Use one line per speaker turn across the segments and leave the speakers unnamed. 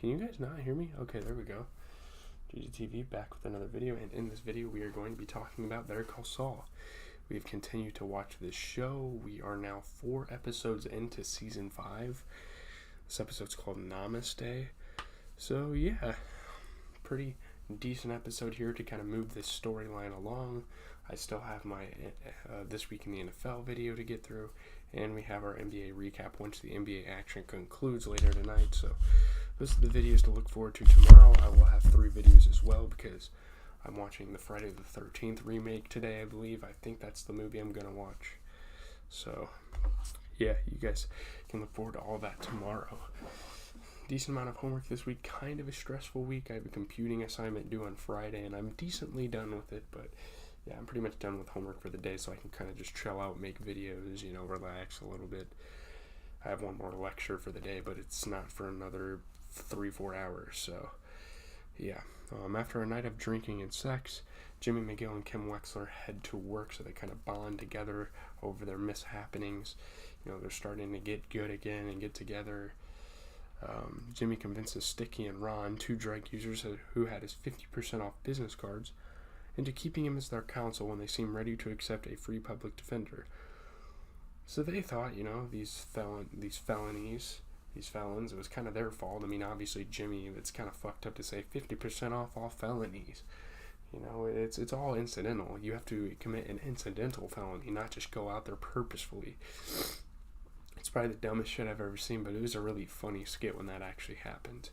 Can you guys not hear me? Okay, there we go. GGTV back with another video, and in this video we are going to be talking about Better Call Saul. We've continued to watch this show. We are now 4 episodes into season 5. This episode's called Namaste. So yeah, pretty decent episode here to kind of move this storyline along. I still have my This Week in the NFL video to get through, and we have our NBA recap once the NBA action concludes later tonight. So those are the videos to look forward to tomorrow. I will have 3 videos as well because I'm watching the Friday the 13th remake today, I believe. I think that's the movie I'm going to watch. So yeah, you guys can look forward to all that tomorrow. Decent amount of homework this week, kind of a stressful week. I have a computing assignment due on Friday, and I'm decently done with it, but yeah, I'm pretty much done with homework for the day, so I can kind of just chill out, make videos, relax a little bit. I have one more lecture for the day, but it's not for another 3-4 hours, so yeah. After a night of drinking and sex, Jimmy McGill and Kim Wexler head to work, so they kind of bond together over their mishappenings. They're starting to get good again and get together. Jimmy convinces Sticky and Ron, 2 drug users who had his 50% off business cards, into keeping him as their counsel when they seem ready to accept a free public defender. So they thought, these felons, it was kind of their fault. I mean, obviously, Jimmy, it's kind of fucked up to say 50% off all felonies. It's all incidental. You have to commit an incidental felony, not just go out there purposefully. It's probably the dumbest shit I've ever seen, but it was a really funny skit when that actually happened.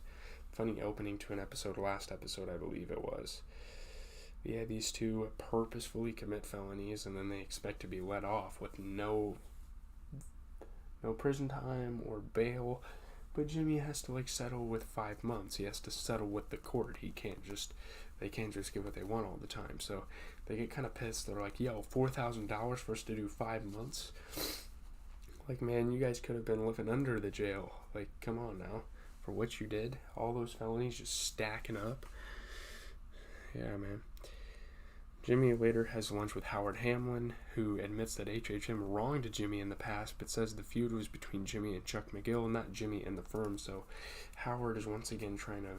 Funny opening to an episode, last episode, I believe it was. Yeah, these 2 purposefully commit felonies, and then they expect to be let off with no prison time or bail. But Jimmy has to settle with 5 months. He has to settle with the court. They can't just get what they want all the time. So they get kind of pissed. They're like, yo, $4,000 for us to do 5 months? Like, man, you guys could have been living under the jail. Like, come on now. For what you did, all those felonies just stacking up. Yeah, man. Jimmy later has lunch with Howard Hamlin, who admits that HHM wronged Jimmy in the past, but says the feud was between Jimmy and Chuck McGill, not Jimmy and the firm. So Howard is once again trying to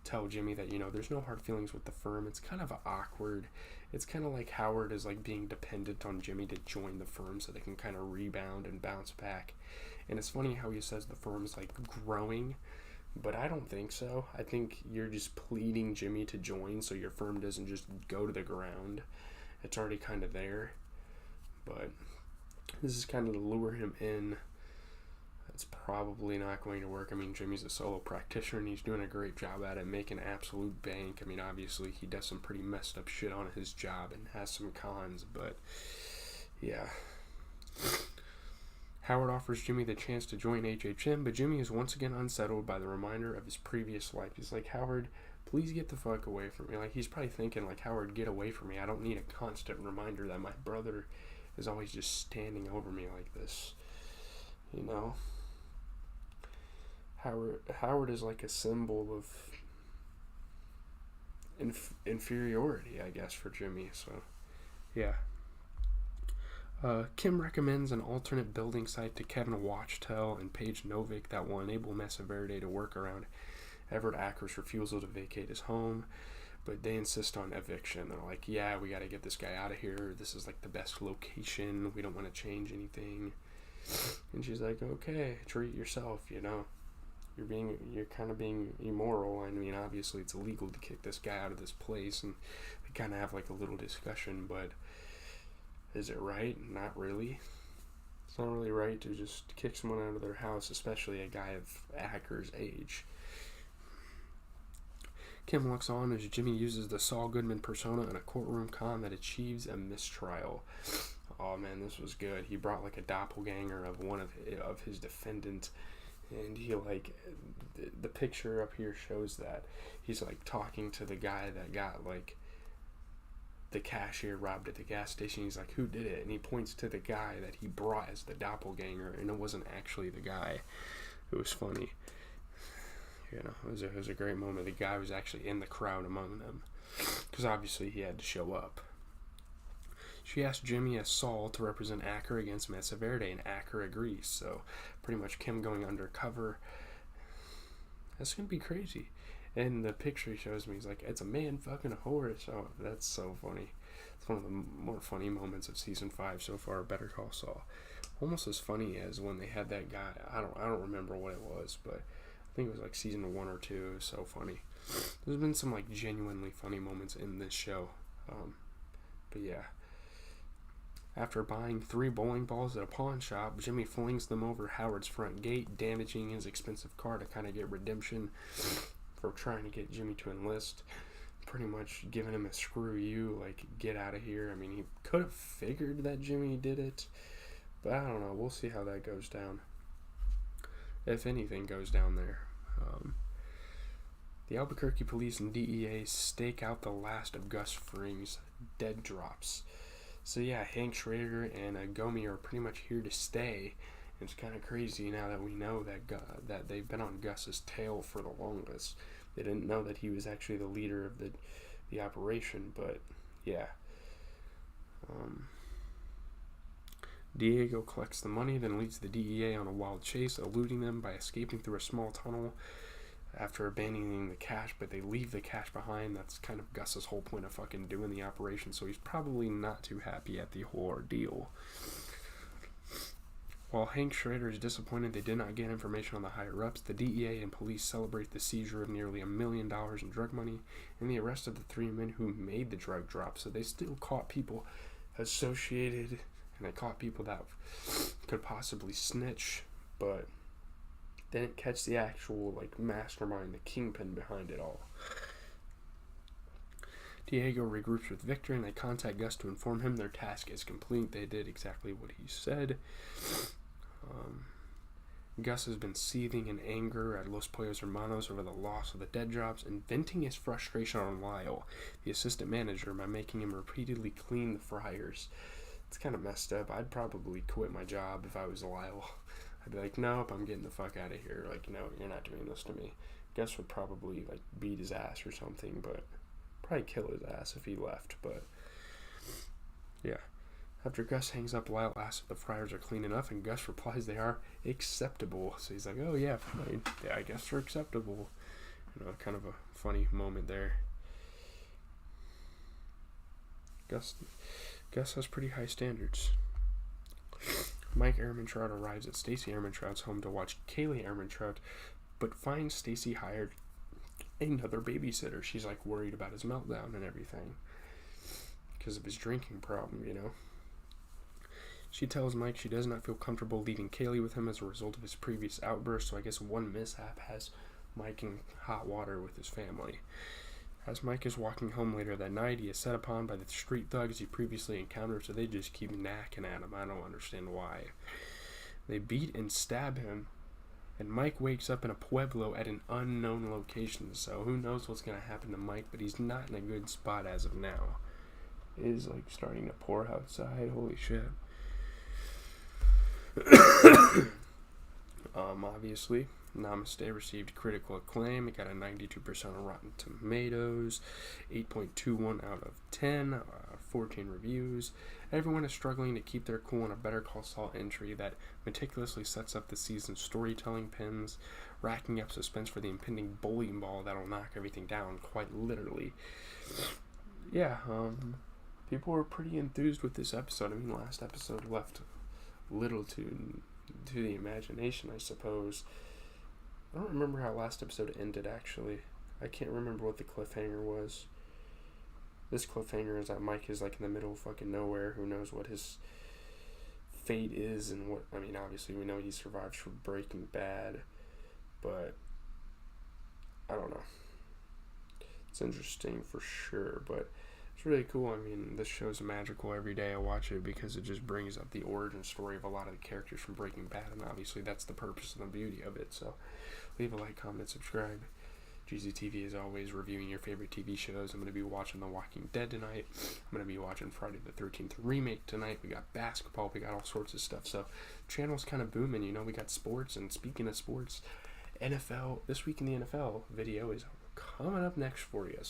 tell Jimmy that, there's no hard feelings with the firm. It's kind of awkward. It's kind of like Howard is being dependent on Jimmy to join the firm so they can kind of rebound and bounce back. And it's funny how he says the firm's growing, but I don't think so. I think you're just pleading Jimmy to join so your firm doesn't just go to the ground. It's already kind of there. But this is kind of to lure him in. It's probably not going to work. I mean, Jimmy's a solo practitioner and he's doing a great job at it, making absolute bank. I mean, obviously he does some pretty messed up shit on his job and has some cons, but yeah. Howard offers Jimmy the chance to join HHM, but Jimmy is once again unsettled by the reminder of his previous life. He's like, Howard, please get the fuck away from me. He's probably thinking, Howard, get away from me. I don't need a constant reminder that my brother is always just standing over me like this. Howard is like a symbol of inferiority, I guess, for Jimmy. So, yeah. Kim recommends an alternate building site to Kevin Wachtel and Paige Novick that will enable Mesa Verde to work around Everett Acker's refusal to vacate his home, but they insist on eviction. They're like, yeah, we got to get this guy out of here. This is the best location. We don't want to change anything. And she's like, okay, treat yourself, You're kind of being immoral. I mean, obviously it's illegal to kick this guy out of this place, and they kind of have a little discussion, but is it right? Not really. It's not really right to just kick someone out of their house, especially a guy of Acker's age. Kim looks on as Jimmy uses the Saul Goodman persona in a courtroom con that achieves a mistrial. Oh man, this was good. He brought a doppelganger of one of his defendants, and he the picture up here shows that he's talking to the guy that got the cashier robbed at the gas station. He's like, who did it? And he points to the guy that he brought as the doppelganger, and it wasn't actually the guy. It was funny. It was a great moment. The guy was actually in the crowd among them, because obviously he had to show up. She asked Jimmy as Saul to represent Acker against Mesa Verde, and Acker agrees. So pretty much Kim going undercover That's gonna be crazy. And the picture he shows me, he's like, it's a man fucking a horse. Oh, that's so funny. It's one of the more funny moments of season 5 so far. Better Call Saul. Almost as funny as when they had that guy. I don't remember what it was, but I think it was like season 1 or 2. It was so funny. There's been some like genuinely funny moments in this show. But yeah. After buying 3 bowling balls at a pawn shop, Jimmy flings them over Howard's front gate, damaging his expensive car to kind of get redemption for trying to get Jimmy to enlist. Pretty much giving him a screw you, like, get out of here. I mean, he could have figured that Jimmy did it, but I don't know. We'll see how that goes down. If anything goes down there. The Albuquerque police and DEA stake out the last of Gus Fring's dead drops. So yeah, Hank Schrader and Gomi are pretty much here to stay. It's kind of crazy now that we know that they've been on Gus's tail for the longest. They didn't know that he was actually the leader of the operation, but yeah. Diego collects the money, then leads the DEA on a wild chase, eluding them by escaping through a small tunnel after abandoning the cash, but they leave the cash behind. That's kind of Gus's whole point of fucking doing the operation, so he's probably not too happy at the whole ordeal. While Hank Schrader is disappointed they did not get information on the higher-ups, the DEA and police celebrate the seizure of nearly $1 million in drug money and the arrest of the 3 men who made the drug drop. So they still caught people associated, and they caught people that could possibly snitch, but they didn't catch the actual, like, mastermind, the kingpin behind it all. Diego regroups with Victor, and they contact Gus to inform him their task is complete. They did exactly what he said. Gus has been seething in anger at Los Pollos Hermanos over the loss of the dead drops and venting his frustration on Lyle, the assistant manager, by making him repeatedly clean the fryers. It's kind of messed up. I'd probably quit my job if I was Lyle. I'd be like, nope, I'm getting the fuck out of here. Like, no, you're not doing this to me. Gus would probably, like, beat his ass or something, but probably kill his ass if he left, but yeah. After Gus hangs up, Lyle asks if the fryers are clean enough, and Gus replies they are acceptable. So he's like, oh yeah, fine. Yeah, I guess they're acceptable. You know, kind of a funny moment there. Gus has pretty high standards. Mike Ehrmantraut arrives at Stacy Ehrmantraut's home to watch Kaylee Ehrmantraut, but finds Stacy hired another babysitter. She's like worried about his meltdown and everything because of his drinking problem, you know. She tells Mike she does not feel comfortable leaving Kaylee with him as a result of his previous outburst, so I guess one mishap has Mike in hot water with his family. As Mike is walking home later that night, he is set upon by the street thugs he previously encountered, so they just keep knacking at him. I don't understand why. They beat and stab him, and Mike wakes up in a pueblo at an unknown location, so who knows what's going to happen to Mike, but he's not in a good spot as of now. It is, like, starting to pour outside. Holy shit. Obviously, Namaste received critical acclaim. It got a 92% on Rotten Tomatoes, 8.21 out of 10, 14 reviews. Everyone is struggling to keep their cool in a Better Call Saul entry that meticulously sets up the season's storytelling pins, racking up suspense for the impending bowling ball that'll knock everything down, quite literally. Yeah, people were pretty enthused with this episode. I mean, last episode left little to the imagination, I suppose. I don't remember how last episode ended, actually. I can't remember what the cliffhanger was. This cliffhanger is that Mike is, like, in the middle of fucking nowhere. Who knows what his fate is and what... I mean, obviously, we know he survived from Breaking Bad, but I don't know. It's interesting for sure, but it's really cool. I mean, this show's magical every day I watch it because it just brings up the origin story of a lot of the characters from Breaking Bad, and obviously that's the purpose and the beauty of it. So leave a like, comment, subscribe. GZTV is always reviewing your favorite TV shows. I'm going to be watching The Walking Dead tonight. I'm going to be watching Friday the 13th remake tonight. We got basketball. We got all sorts of stuff. So channel's kind of booming, you know. We got sports, and speaking of sports, NFL, This Week in the NFL video is coming up next for you. So